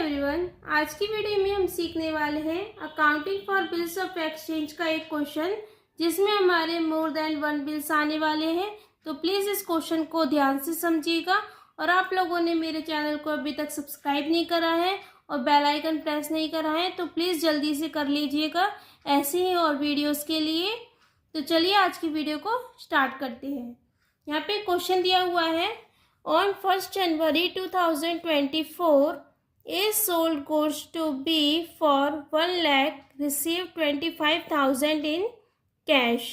Everyone, आज की video में हम सीखने वाले हैं accounting for bills of exchange का एक क्वेश्चन जिसमें हमारे मोर देन वन बिल्स आने वाले हैं। तो प्लीज़ इस क्वेश्चन को ध्यान से समझिएगा और आप लोगों ने मेरे चैनल को अभी तक सब्सक्राइब नहीं करा है और बेल आइकन प्रेस नहीं करा है तो प्लीज़ जल्दी से कर लीजिएगा ऐसे ही और वीडियोज़ के लिए। तो चलिए आज की वीडियो को स्टार्ट करते हैं। यहाँ पे क्वेश्चन दिया हुआ है, on 1 January 2024 A sold goods to B for 1 lakh received 25,000 in cash।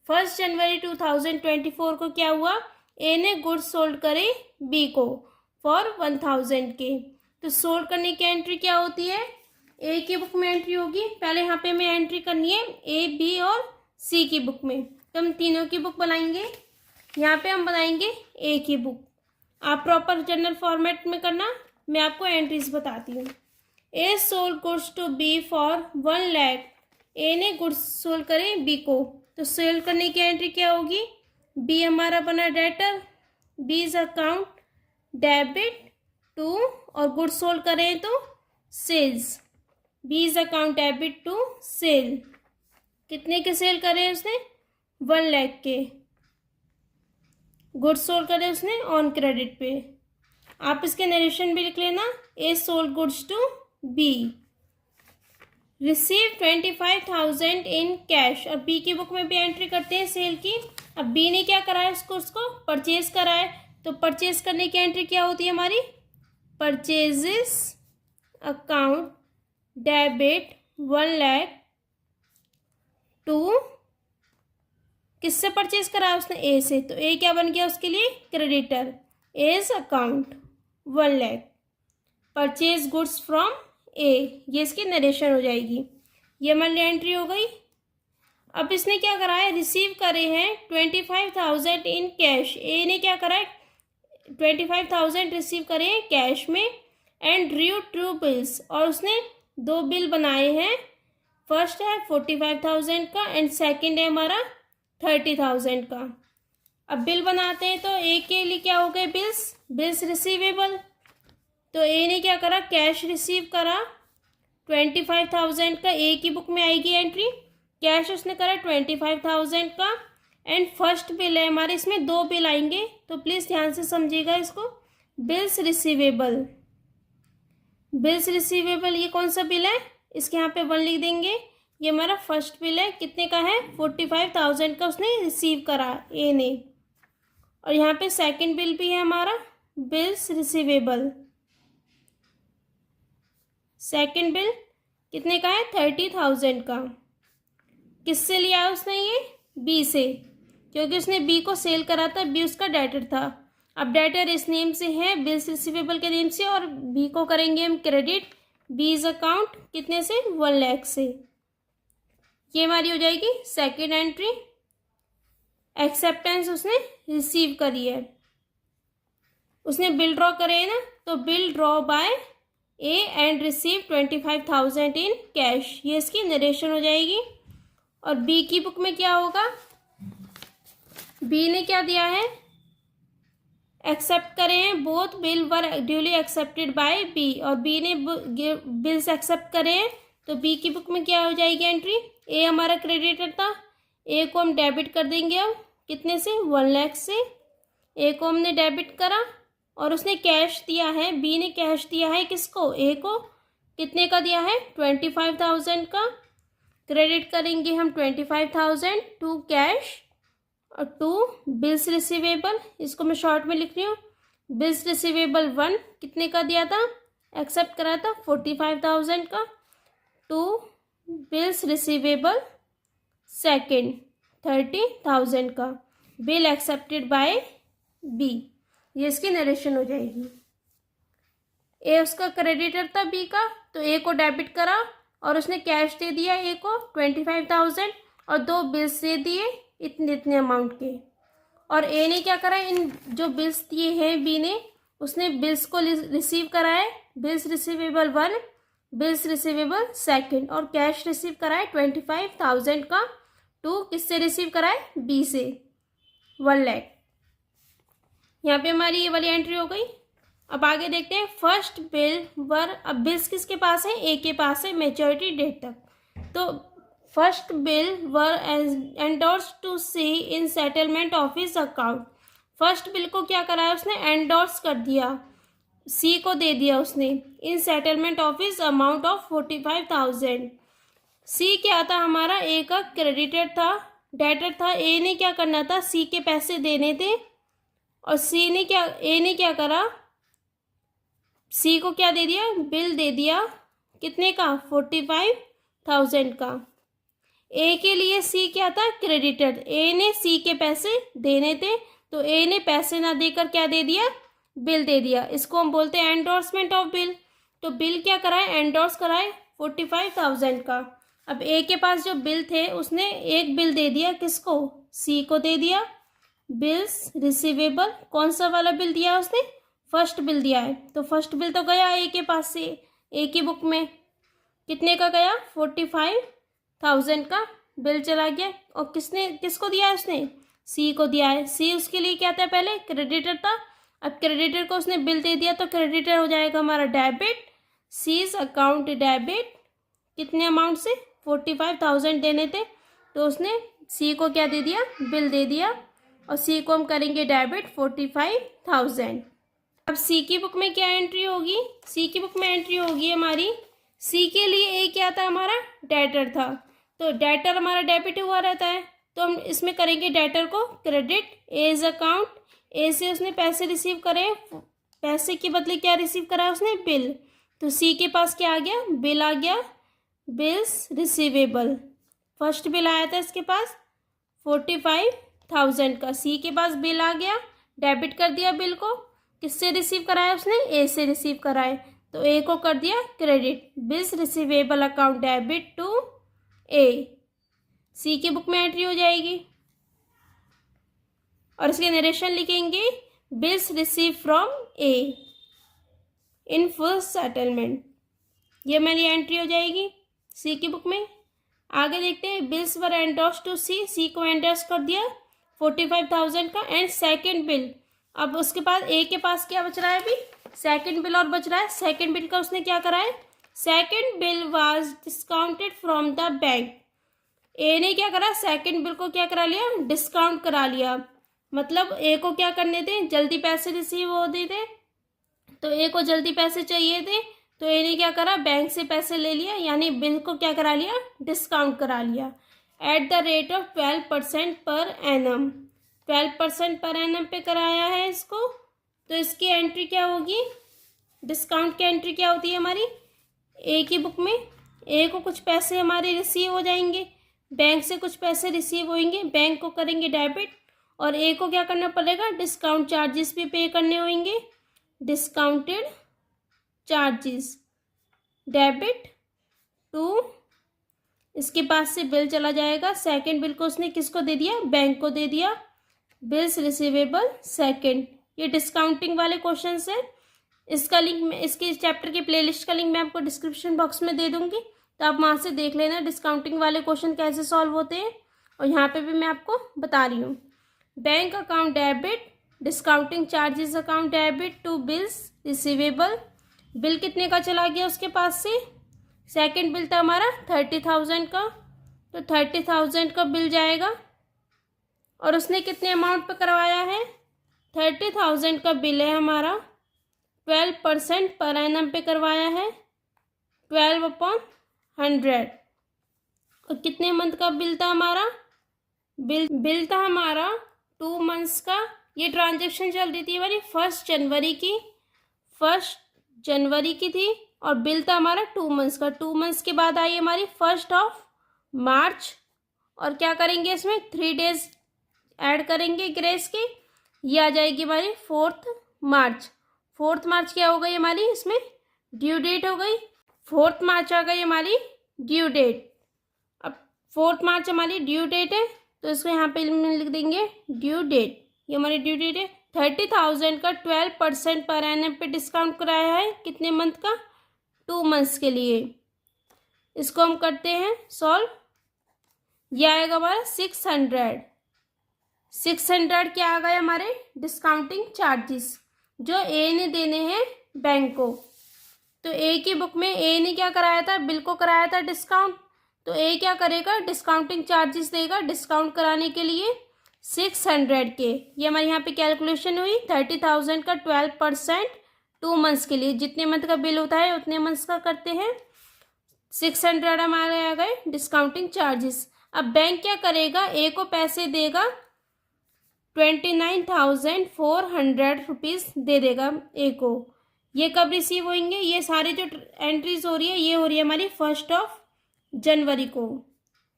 1 जनवरी 2024 को क्या हुआ, A ने गुड्स सोल्ड करे B को फॉर 1000 के। तो सोल्ड करने की एंट्री क्या होती है, A की बुक में एंट्री होगी। पहले यहाँ पे हमें एंट्री करनी है A, B और C की बुक में। तो हम तीनों की बुक बनाएंगे। यहाँ पे हम बनाएंगे A की बुक। आप प्रॉपर जनरल फॉर्मेट में करना, मैं आपको एंट्रीज बताती हूँ। A sold goods to B for 1 lakh. A ने गुड्स सोल्ड करे बी को, तो सेल करने की एंट्री क्या होगी, बी हमारा बना debtor, B's account debit to, और गुड्स सोल्ड करें तो सेल्स, बीज अकाउंट डेबिट टू सेल। कितने के सेल करे उसने, 1 लाख के गुड्स सोल्ड करे उसने ऑन क्रेडिट पे। आप इसके नरेशन भी लिख लेना, A sold goods to B receive 25,000 in cash. अब बी की बुक में भी एंट्री करते हैं सेल की। अब बी ने क्या करा है, इसको उसको परचेज करा है, तो परचेज करने की एंट्री क्या होती है हमारी, purchases account debit 1 lakh to, किससे परचेज करा उसने, ए से, तो ए क्या बन गया उसके लिए, creditor, as account 1 lakh purchase goods from A. ये इसकी नरेशन हो जाएगी। ये हमारी एंट्री हो गई। अब इसने क्या करा है, रिसीव करे हैं 25,000 इन कैश। ए ने क्या करा है, 25,000 रिसीव करे हैं कैश में, एंड ड्रू ट्रू बिल्स, और उसने 2 बिल बनाए हैं। फर्स्ट है 45,000 का एंड सेकंड है हमारा 30,000 का। अब बिल बनाते हैं तो ए के लिए क्या हो गए, बिल्स रिसीवेबल। तो ए ने क्या करा, कैश रिसीव करा 25,000 का, ए की बुक में आएगी एंट्री, कैश उसने करा 25,000 का, एंड फर्स्ट बिल है हमारे, इसमें 2 बिल आएंगे तो प्लीज़ ध्यान से समझिएगा इसको। बिल्स रिसीवेबल, बिल्स रिसीवेबल ये कौन सा बिल है, इसके यहाँ पे 1 लिख देंगे। ये हमारा फर्स्ट बिल है, कितने का है, 45,000 का उसने रिसीव करा ए ने। और यहाँ पे सेकंड बिल भी है हमारा, बिल्स रिसीवेबल, सेकंड बिल कितने का है, 30,000 का। किससे लिया उसने, ये बी से, क्योंकि उसने बी को सेल करा था, बी उसका डेटर था। अब डेटर इस नेम से है, बिल्स रिसीवेबल के नेम से, और बी को करेंगे हम क्रेडिट, बीज अकाउंट कितने से, 1 लाख से। ये हमारी हो जाएगी सेकंड एंट्री। एक्सेप्टेंस उसने रिसीव करी है, उसने बिल ड्रॉ करे है ना, तो bill draw bye A and receive 25,000 in cash. ये इसकी नरेशन हो जाएगी। और बी की बुक में क्या होगा, बी ने क्या दिया है, एक्सेप्ट करे हैं, both bill were duly accepted by B, और बी ने बिल्स एक्सेप्ट करे हैं, तो बी की बुक में क्या हो जाएगी एंट्री, ए हमारा क्रेडिटर था, ए को हम डेबिट कर देंगे। अब कितने से, 1 लाख से, ए को हमने डेबिट करा, और उसने कैश दिया है, बी ने कैश दिया है किसको, ए को, कितने का दिया है, 25,000 का। क्रेडिट करेंगे हम 25,000 टू कैश और टू बिल्स रिसीवेबल, इसको मैं शॉर्ट में लिख रही हूँ। बिल्स रिसीवेबल 1 कितने का दिया था, एक्सेप्ट करा था 45,000 का, टू बिल्स रिसीवेबल सेकेंड 30,000 का, बिल एक्सेप्टेड बाय बी। ये इसकी नरेशन हो जाएगी। ए उसका क्रेडिटर था बी का, तो ए को डेबिट करा और उसने कैश दे दिया ए को 25,000 और 2 बिल्स दे दिए इतने इतने अमाउंट के। और ए ने क्या करा, इन जो बिल्स दिए हैं बी ने, उसने बिल्स को रिसीव करा है, bills receivable 1, bills receivable second, और कैश रिसीव करा है 25,000 का, टू किससे रिसीव करा है, बी से, 1 लाख। यहाँ पे हमारी ये वाली एंट्री हो गई। अब आगे देखते हैं फर्स्ट बिल वर, अब बिल्स किसके पास है, ए के पास है मेच्योरिटी डेट तक। तो first bill were endorse to C in settlement of his account, first bill को क्या करा है उसने, एंडोर्स कर दिया, सी को दे दिया उसने, इन सेटलमेंट ऑफिस अमाउंट ऑफ 45,000। सी क्या था हमारा, ए का क्रेडिटर था, डेटर था, ए ने क्या करना था, सी के पैसे देने थे, और ए ने क्या करा, सी को क्या दे दिया, बिल दे दिया, कितने का, 45,000 का। ए के लिए सी क्या था, क्रेडिटर, ए ने सी के पैसे देने थे, तो ए ने पैसे ना देकर क्या दे दिया, बिल दे दिया। इसको हम बोलते हैं एंडोर्समेंट ऑफ बिल। तो बिल क्या कराए, एंडोर्स कराए 45,000 का। अब ए के पास जो बिल थे उसने एक बिल दे दिया, किसको, सी को दे दिया, बिल्स रिसीवेबल, कौन सा वाला बिल दिया उसने, फर्स्ट बिल दिया है। तो फर्स्ट बिल तो गया ए के पास से, ए की बुक में कितने का गया, 45,000 का बिल चला गया। और किसको दिया है उसने, सी को दिया है। सी उसके लिए क्या था, पहले क्रेडिटर था, अब क्रेडिटर को उसने बिल दे दिया तो क्रेडिटर हो जाएगा हमारा डेबिट, सीज अकाउंट डेबिट, कितने अमाउंट से, 45,000 देने थे, तो उसने सी को क्या दे दिया, बिल दे दिया, और सी को हम करेंगे डेबिट 45,000। अब सी की बुक में क्या एंट्री होगी, सी की बुक में एंट्री होगी हमारी, सी के लिए ए क्या था हमारा, डेटर था, तो डेटर हमारा डेबिट हुआ रहता है, तो हम इसमें करेंगे डेटर को क्रेडिट, एज अकाउंट, ए से उसने पैसे रिसीव करे, पैसे के बदले क्या रिसीव करा उसने, बिल, तो सी के पास क्या आ गया, बिल आ गया, बिल्स रिसीवेबल, फर्स्ट बिल आया था इसके पास 45,000 का, सी के पास बिल आ गया, डेबिट कर दिया बिल को, किससे रिसीव कराया उसने, ए से रिसीव कराए, तो ए को कर दिया credit, bills receivable account debit to A, C की बुक में एंट्री हो जाएगी। और इसके नरेशन लिखेंगे, bills receive from A in full settlement, ये मेरी एंट्री हो जाएगी सी की बुक में। आगे देखते हैं, बिल्स वर एंडोर्स टू सी, सी को एंडोर्स कर दिया 45,000 का, एंड सेकंड बिल, अब उसके पास ए के पास क्या बच रहा है अभी, सेकंड बिल और बच रहा है, सेकंड बिल का उसने क्या करा है, second bill was discounted from the bank, A ने क्या करा, सेकंड बिल को क्या करा लिया, डिस्काउंट करा लिया, मतलब ए को क्या करने थे, जल्दी पैसे रिसीव होते थे, तो ए को जल्दी पैसे चाहिए थे, तो ए ने क्या करा, बैंक से पैसे ले लिया, यानी बिल को क्या करा लिया, डिस्काउंट करा लिया, at the rate of 12% per annum, 12% per annum पे कराया है इसको, तो इसकी एंट्री क्या होगी, डिस्काउंट की एंट्री क्या होती है हमारी, ए की बुक में, ए को कुछ पैसे हमारे रिसीव हो जाएंगे, बैंक से कुछ पैसे रिसीव होंगे, बैंक को करेंगे डेबिट, और ए को क्या करना पड़ेगा, डिस्काउंट चार्जेस भी पे करने होंगे, डिस्काउंटेड चार्जेस डेबिट टू, इसके पास से बिल चला जाएगा, सेकंड बिल को उसने किसको दे दिया, बैंक को दे दिया, बिल्स रिसीवेबल सेकंड। ये डिस्काउंटिंग वाले क्वेश्चन है, इसका लिंक मैं, इसके चैप्टर की प्लेलिस्ट का लिंक मैं आपको डिस्क्रिप्शन बॉक्स में दे दूंगी, तो आप वहाँ से देख लेना डिस्काउंटिंग वाले क्वेश्चन कैसे सॉल्व होते हैं, और यहाँ पे भी मैं आपको बता रही हूँ। Bank account debit, discounting charges account debit to bills receivable, bill कितने का चला गया उसके पास से, सेकंड बिल था हमारा 30,000 का, तो 30,000 का बिल जाएगा, और उसने कितने अमाउंट पे करवाया है, 30,000 का बिल है हमारा, 12% पर एनम पे करवाया है, 12/100, और कितने मंथ का बिल था हमारा, बिल था हमारा 2 मंथ्स का। ये ट्रांजेक्शन चल रही थी हमारी 1 जनवरी की थी, और बिल था हमारा 2 मंथ्स का। 2 मंथ्स के बाद आई हमारी 1 मार्च, और क्या करेंगे इसमें 3 डेज ऐड करेंगे ग्रेस के, ये आ जाएगी हमारी 4 मार्च। 4 मार्च क्या हो गई हमारी, इसमें ड्यू डेट हो गई, 4 मार्च आ गई हमारी ड्यू डेट। अब 4 मार्च हमारी ड्यू डेट है, तो इसको यहाँ पे लिख देंगे ड्यू डेट, ये हमारी ड्यू डेट है। 30,000 का 12% पर एनम पे डिस्काउंट कराया है, कितने मंथ का, 2 मंथ्स के लिए। इसको हम करते हैं सॉल्व, यह आएगा हमारा 600 क्या आ गए हमारे डिस्काउंटिंग चार्जेस, जो ए ने देने हैं बैंक को। तो ए की बुक में ए ने क्या कराया था, बिल को कराया था डिस्काउंट। तो ए क्या करेगा, डिस्काउंटिंग चार्जेस देगा डिस्काउंट कराने के लिए 600 के। ये हमारे यहाँ पे कैलकुलेशन हुई 30,000 का 12% 2 मंथ्स के लिए, जितने मंथ का बिल होता है उतने मंथ्स का करते हैं। 600 हमारे आ गए डिस्काउंटिंग चार्जेस। अब बैंक क्या करेगा, ए को पैसे देगा 29,400 रुपीज़ दे देगा ए को। ये कब रिसीव होंगे, ये सारे जो एंट्रीज हो रही है ये हो रही है हमारी 1 जनवरी को।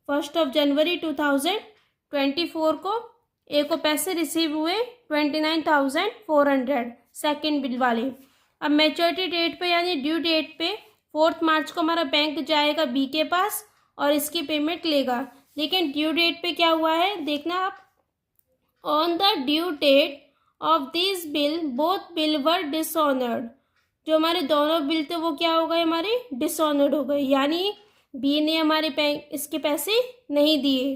1 जनवरी 2024 को ए को पैसे रिसीव हुए 29,400 सेकेंड बिल वाले। अब मैच्योरिटी डेट पे यानी ड्यू डेट पे 4 मार्च को हमारा बैंक जाएगा बी के पास और इसकी पेमेंट लेगा। लेकिन ड्यू डेट पे क्या हुआ है देखना आप, on the due date of this bill both bill were dishonoured. जो हमारे दोनों बिल थे वो क्या हो गए, हमारे डिसऑनर्ड हो गए, यानी बी ने हमारे बैंक इसके पैसे नहीं दिए,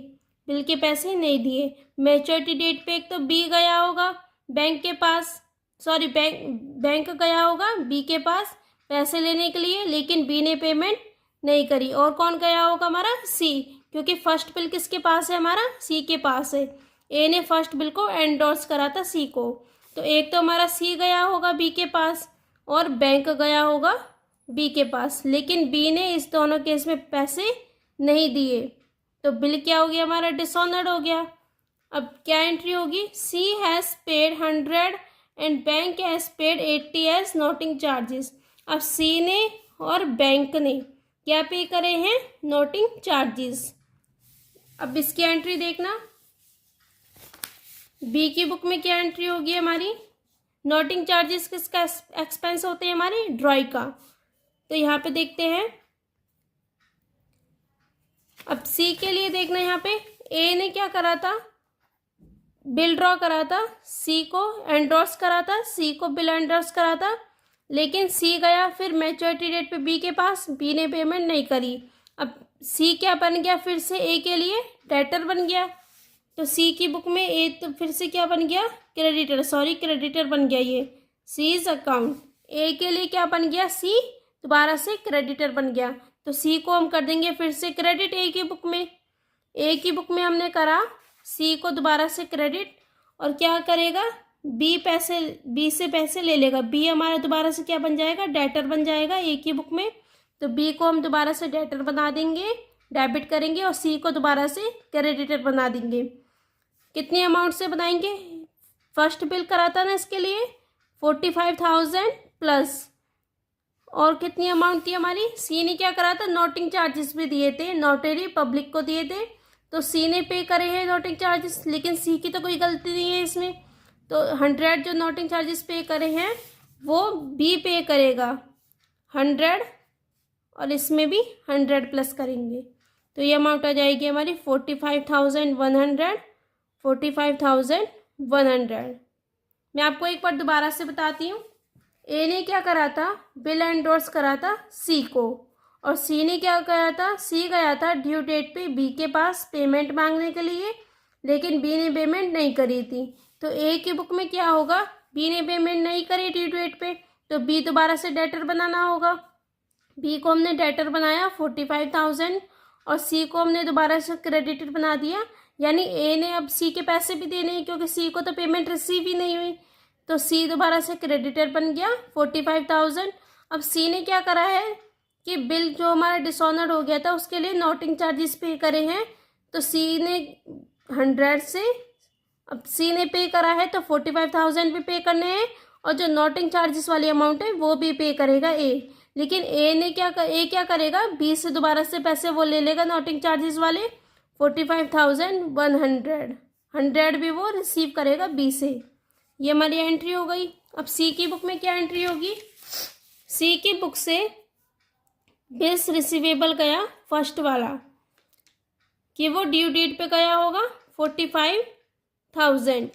बिल के पैसे नहीं दिए। मैच्योरिटी डेट पे एक तो बी गया होगा बैंक के पास, सॉरी बैंक गया होगा बी के पास पैसे लेने के लिए, लेकिन बी ने पेमेंट नहीं करी। और कौन गया होगा, हमारा सी, क्योंकि फर्स्ट बिल किसके पास है, हमारा सी के पास है। ए ने फर्स्ट बिल को एंडोर्स करा था सी को, तो एक तो हमारा सी गया होगा बी के पास और बैंक गया होगा बी के पास, लेकिन बी ने इस दोनों केस में पैसे नहीं दिए, तो बिल क्या हो गया, हमारा डिसऑनर्ड हो गया। अब क्या एंट्री होगी, C has paid 100 and bank has paid 80 as noting charges. अब सी ने और बैंक ने क्या पे करे हैं, नोटिंग चार्जेस। अब इसकी एंट्री देखना, बी की बुक में क्या एंट्री होगी हमारी, नोटिंग चार्जेस किसका एक्सपेंस होते हैं, हमारे ड्रॉई का। तो यहाँ पे देखते हैं, अब सी के लिए देखना, यहाँ पे ए ने क्या करा था, बिल ड्रॉ करा था, सी को एंडोर्स करा था, सी को बिल एंडोर्स करा था, लेकिन सी गया फिर मैच्योरिटी डेट पे बी के पास, बी ने पेमेंट नहीं करी। अब सी क्या बन गया, फिर से ए के लिए डेटर बन गया। तो सी की बुक में ए तो फिर से क्या बन गया, क्रेडिटर, सॉरी क्रेडिटर बन गया ये सीज अकाउंट। ए के लिए क्या बन गया, सी दोबारा से क्रेडिटर बन गया, तो सी को हम कर देंगे फिर से क्रेडिट ए की बुक में। ए की बुक में हमने करा सी को दोबारा से क्रेडिट, और क्या करेगा, बी से पैसे ले लेगा। बी हमारा दोबारा से क्या बन जाएगा, डेटर बन जाएगा ए की बुक में, तो बी को हम दोबारा से डेटर बना देंगे, डेबिट करेंगे, और सी को दोबारा से क्रेडिटर बना देंगे। कितनी अमाउंट से बनाएंगे, फर्स्ट बिल करा था ना इसके लिए 45,000 प्लस, और कितनी अमाउंट थी हमारी, सी ने क्या करा था, नोटिंग चार्जेस भी दिए थे, नोटरी पब्लिक को दिए थे, तो सी ने पे करे हैं नोटिंग चार्जेस, लेकिन सी की तो कोई गलती नहीं है इसमें। तो 100 जो नोटिंग चार्जेस पे करे हैं वो बी पे करेगा 100, और इसमें भी 100 प्लस करेंगे, तो ये अमाउंट आ जाएगी हमारी 45,100। 45,100। मैं आपको एक बार दोबारा से बताती हूँ, ए ने क्या करा था, बिल एंडोर्स करा था सी को, और सी ने क्या करा था, सी गया था ड्यू डेट पे बी के पास पेमेंट मांगने के लिए, लेकिन बी ने पेमेंट नहीं करी थी। तो ए की बुक में क्या होगा, बी ने पेमेंट नहीं करी ड्यू डेट पे, तो बी दोबारा से डेटर बनाना होगा। बी को हमने डेटर बनाया 45,000, और सी को हमने दोबारा से क्रेडिटर बना दिया, यानी ए ने अब सी के पैसे भी देने हैं, क्योंकि सी को तो पेमेंट रिसीव ही नहीं हुई, तो सी दोबारा से क्रेडिटर बन गया 45,000। अब सी ने क्या करा है कि बिल जो हमारा डिसऑनर्ड हो गया था उसके लिए नोटिंग चार्जेस पे करे हैं, तो सी ने 100 से, अब सी ने पे करा है तो 45,000 भी पे करने हैं, और जो नोटिंग चार्जेस वाली अमाउंट है वो भी पे करेगा ए। लेकिन ए क्या करेगा, बी से दोबारा से पैसे वो ले लेगा नोटिंग चार्जेस वाले 45,100, 100 भी वो रिसीव करेगा बी से। ये हमारी एंट्री हो गई। अब सी की बुक में क्या एंट्री होगी, सी की बुक से बिल्स रिसीवेबल गया फर्स्ट वाला, कि वो ड्यू डेट पे गया होगा 45,000।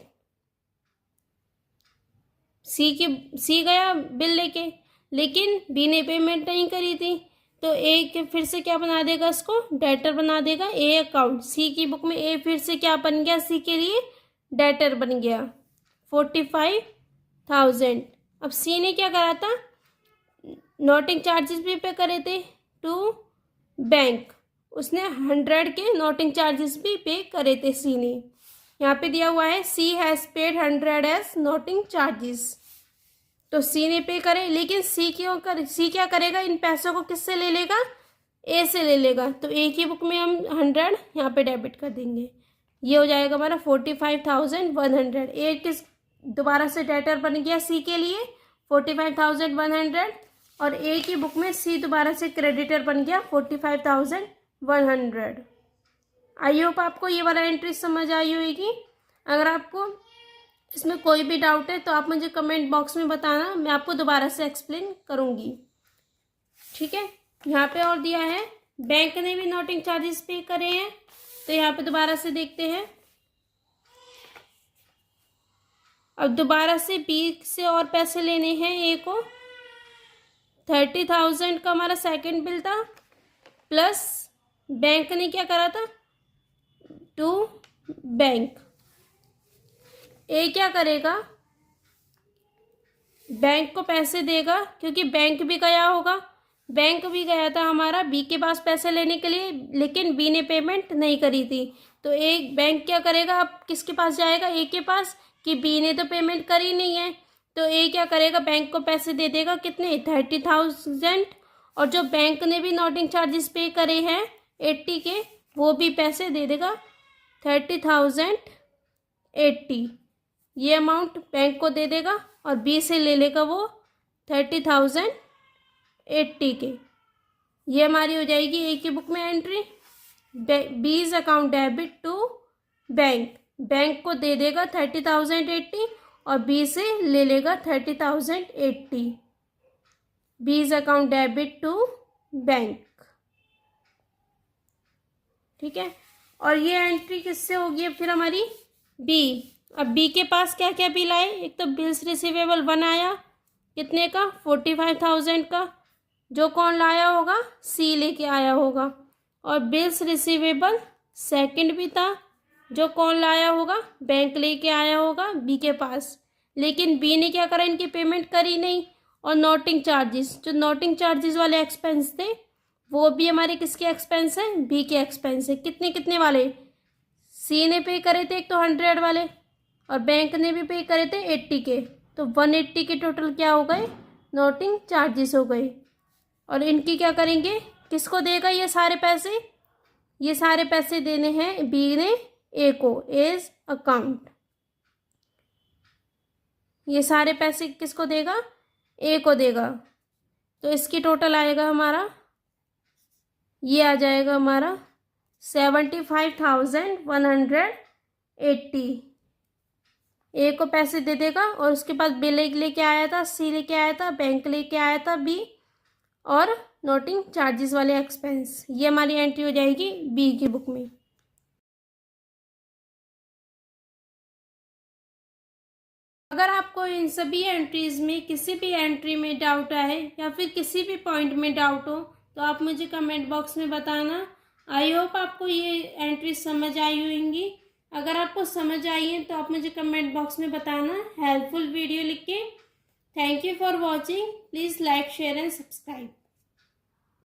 सी गया बिल लेके, लेकिन बी ने पेमेंट नहीं करी थी, तो ए के फिर से क्या बना देगा, इसको डेटर बना देगा ए अकाउंट। सी की बुक में ए फिर से क्या बन गया, सी के लिए डेटर बन गया 45,000। अब सी ने क्या करा था, नोटिंग चार्जेस भी पे करे थे टू बैंक, उसने 100 के नोटिंग चार्जेस भी पे करे थे सी ने। यहाँ पे दिया हुआ है C has paid 100 as noting charges, तो सी ने पे करे, लेकिन सी क्या करेगा, इन पैसों को किससे ले लेगा, ए से ले लेगा। तो ए की बुक में हम 100 यहाँ पे डेबिट कर देंगे, ये हो जाएगा हमारा 45,100। ए किस दोबारा से डेटर बन गया सी के लिए 45,100, और ए की बुक में सी दोबारा से क्रेडिटर बन गया 45,100। आई होप आपको ये वाला एंट्री समझ आई होगी। अगर आपको इसमें कोई भी डाउट है तो आप मुझे कमेंट बॉक्स में बताना, मैं आपको दोबारा से एक्सप्लेन करूँगी, ठीक है। यहाँ पे और दिया है बैंक ने भी नोटिंग चार्जेस पे करे हैं, तो यहाँ पे दोबारा से देखते हैं। अब दोबारा से बी से और पैसे लेने हैं ए को, 30,000 का हमारा सेकंड बिल था, प्लस बैंक ने क्या करा था, टू बैंक। ए क्या करेगा, बैंक को पैसे देगा, क्योंकि बैंक भी गया होगा, बैंक भी गया था हमारा बी के पास पैसे लेने के लिए, लेकिन बी ने पेमेंट नहीं करी थी। तो एक बैंक क्या करेगा, अब किसके पास जाएगा, ए के पास, कि बी ने तो पेमेंट करी नहीं है। तो ए क्या करेगा, बैंक को पैसे दे देगा, कितने, 30,000, और जो बैंक ने भी नोटिंग चार्जेस पे करे हैं 80 के, वो भी पैसे दे देगा 30,080। ये अमाउंट बैंक को दे देगा और बी से ले लेगा वो 30,080 के। ये हमारी हो जाएगी ए की बुक में entry, B's account debit to bank, bank को दे देगा 30,080 और बी से ले लेगा 30,080, बीज अकाउंट डेबिट टू बैंक, ठीक है। और ये एंट्री किससे होगी फिर हमारी, बी। अब बी के पास क्या क्या बिल आए, एक तो बिल्स रिसीवेबल 1 आया, कितने का, 45,000 का, जो कौन लाया होगा, सी लेके आया होगा। और बिल्स रिसीवेबल सेकंड भी था, जो कौन लाया होगा, बैंक लेके आया होगा बी के पास, लेकिन बी ने क्या करा, इनकी पेमेंट करी नहीं। और नोटिंग चार्जेस, जो नोटिंग चार्जेस वाले एक्सपेंस थे वो भी हमारे किसके एक्सपेंस है, बी के एक्सपेंस है। कितने कितने वाले, सी ने पे करे थे एक तो 100 वाले, और बैंक ने भी पे करे थे 80 के, तो 180 के टोटल क्या हो गए, नोटिंग चार्जेस हो गए। और इनकी क्या करेंगे, किसको देगा ये सारे पैसे, ये सारे पैसे देने हैं बी ने ए को एज अकाउंट, ये सारे पैसे किसको देगा, ए को देगा। तो इसकी टोटल आएगा हमारा, ये आ जाएगा हमारा 75,180। ए को पैसे दे देगा, और उसके बाद बिल लेके आया था, सी लेके आया था, बैंक लेके आया था बी, और नोटिंग चार्जेस वाले एक्सपेंस। ये हमारी एंट्री हो जाएगी बी की बुक में। अगर आपको इन सभी एंट्रीज में किसी भी एंट्री में डाउट आए या फिर किसी भी पॉइंट में डाउट हो तो आप मुझे कमेंट बॉक्स में बताना। आई होप आपको ये एंट्री समझ आई होंगी। अगर आपको समझ आई है तो आप मुझे कमेंट बॉक्स में बताना हेल्पफुल वीडियो लिख के। Thank you for watching. Please like share and subscribe.